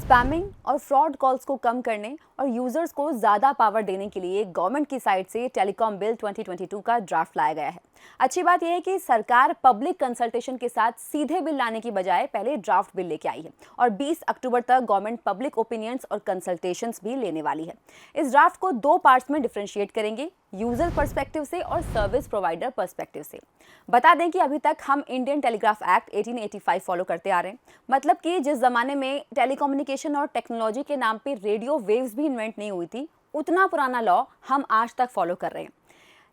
Spamming और fraud calls को कम करने और यूजर्स को ज़्यादा पावर देने के लिए गवर्नमेंट की साइड से टेलीकॉम बिल 2022 का ड्राफ्ट लाया गया है। अच्छी बात यह है कि सरकार पब्लिक कंसल्टेशन के साथ सीधे बिल लाने की बजाय पहले ड्राफ्ट बिल लेके आई है और 20 अक्टूबर तक गवर्नमेंट पब्लिक ओपिनियंस और कंसल्टेशंस भी लेने वाली है। इस ड्राफ्ट को दो पार्ट्स में डिफरेंशिएट करेंगे, यूजर पर्सपेक्टिव से और सर्विस प्रोवाइडर पर्सपेक्टिव से। बता दें कि अभी तक हम इंडियन टेलीग्राफ एक्ट 1885 फॉलो करते आ रहे हैं। मतलब कि जिस जमाने में टेलीकम्युनिकेशन और टेक्नोलॉजी के नाम पे रेडियो वेव्स भी इन्वेंट नहीं हुई थी, उतना पुराना लॉ हम आज तक फॉलो कर रहे हैं।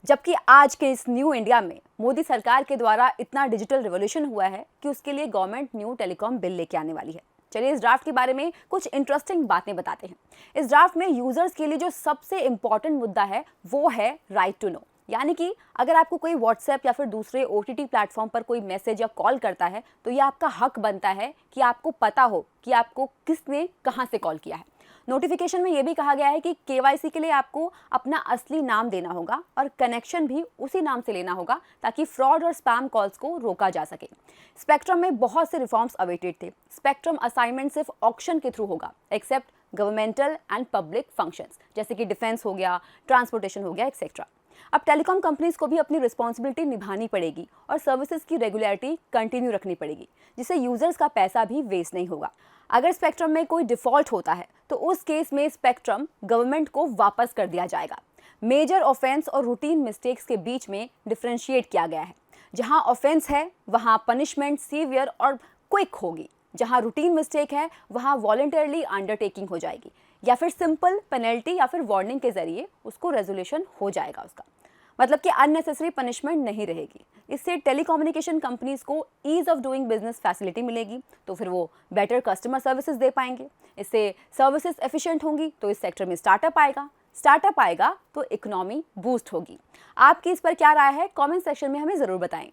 जबकि आज के इस न्यू इंडिया में मोदी सरकार के द्वारा इतना डिजिटल रिवॉल्यूशन हुआ है कि उसके लिए गवर्नमेंट न्यू टेलीकॉम बिल लेके आने वाली है। चलिए इस ड्राफ्ट के बारे में कुछ इंटरेस्टिंग बातें बताते हैं। इस ड्राफ्ट में यूजर्स के लिए जो सबसे इंपॉर्टेंट मुद्दा है वो है राइट टू नो, यानी कि अगर आपको कोई व्हाट्सएप या फिर दूसरे OTT प्लेटफॉर्म पर कोई मैसेज या कॉल करता है तो यह आपका हक बनता है कि आपको पता हो कि आपको किसने कहां से कॉल किया है। नोटिफिकेशन में यह भी कहा गया है कि KYC के लिए आपको अपना असली नाम देना होगा और कनेक्शन भी उसी नाम से लेना होगा ताकि फ्रॉड और स्पैम कॉल्स को रोका जा सके। स्पेक्ट्रम में बहुत से रिफॉर्म्स अवेटेड थे। स्पेक्ट्रम असाइनमेंट सिर्फ ऑक्शन के थ्रू होगा except governmental and public functions, जैसे कि डिफेंस हो गया, ट्रांसपोर्टेशन हो गया, एक्सेट्रा। अब टेलीकॉम कंपनीज को भी अपनी रिस्पॉन्सिबिलिटी निभानी पड़ेगी और सर्विसेज की रेगुलरिटी कंटिन्यू रखनी पड़ेगी, जिससे यूजर्स का पैसा भी वेस्ट नहीं होगा। अगर स्पेक्ट्रम में कोई डिफॉल्ट होता है तो उस केस में स्पेक्ट्रम गवर्नमेंट को वापस कर दिया जाएगा। मेजर ऑफेंस और रूटीन मिस्टेक्स के बीच में डिफरेंशिएट किया गया है। जहां ऑफेंस है वहां पनिशमेंट सीवियर और क्विक होगी, जहां रूटीन मिस्टेक है वहां वॉलंटरली अंडरटेकिंग हो जाएगी या फिर सिंपल पेनल्टी या फिर वार्निंग के जरिए उसको रेजोल्यूशन हो जाएगा उसका। मतलब कि अननेसेसरी पनिशमेंट नहीं रहेगी। इससे टेलीकम्युनिकेशन कंपनीज को ease of doing business facility मिलेगी, तो फिर वो बेटर कस्टमर सर्विसेज दे पाएंगे। इससे सर्विसेज एफिशिएंट होंगी तो इस सेक्टर में स्टार्टअप आएगा तो इकोनॉमी बूस्ट होगी। आपकी इस पर क्या राय है, कमेंट सेक्शन में हमें ज़रूर बताएं।